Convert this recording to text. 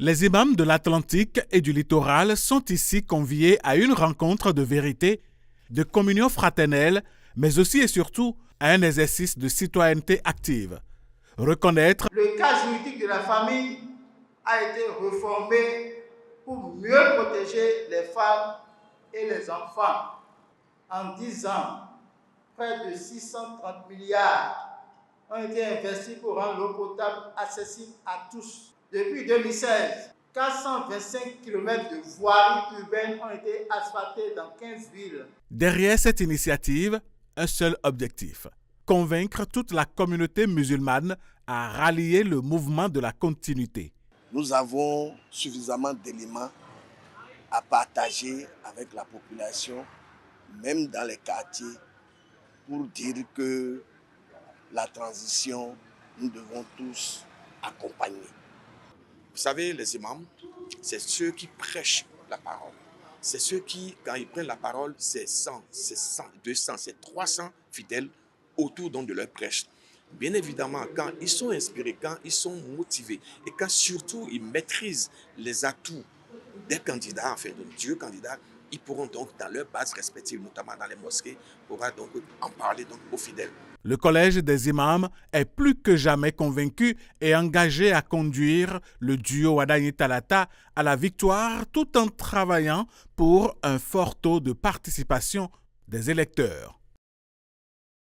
Les imams de l'Atlantique et du littoral sont ici conviés à une rencontre de vérité, de communion fraternelle, mais aussi et surtout à un exercice de citoyenneté active. Reconnaître le cas juridique de la famille a été réformé pour mieux protéger les femmes et les enfants. En 10 ans, près de 630 milliards ont été investis pour rendre l'eau potable accessible à tous. Depuis 2016, 425 km de voiries urbaines ont été asphaltées dans 15 villes. Derrière cette initiative, un seul objectif: convaincre toute la communauté musulmane à rallier le mouvement de la continuité. Nous avons suffisamment d'éléments à partager avec la population, même dans les quartiers, pour dire que la transition, nous devons tous accompagner. Vous savez, les imams, c'est ceux qui prêchent la parole. C'est ceux qui, quand ils prennent la parole, c'est 100, c'est 100, 200, c'est 300 fidèles autour donc de leur prêche. Bien évidemment, quand ils sont inspirés, quand ils sont motivés et quand surtout ils maîtrisent les atouts des candidats, enfin de Dieu candidats, ils pourront donc dans leurs bases respectives, notamment dans les mosquées, pourra donc en parler donc aux fidèles. Le collège des imams est plus que jamais convaincu et engagé à conduire le duo Wadagne Talata à la victoire tout en travaillant pour un fort taux de participation des électeurs.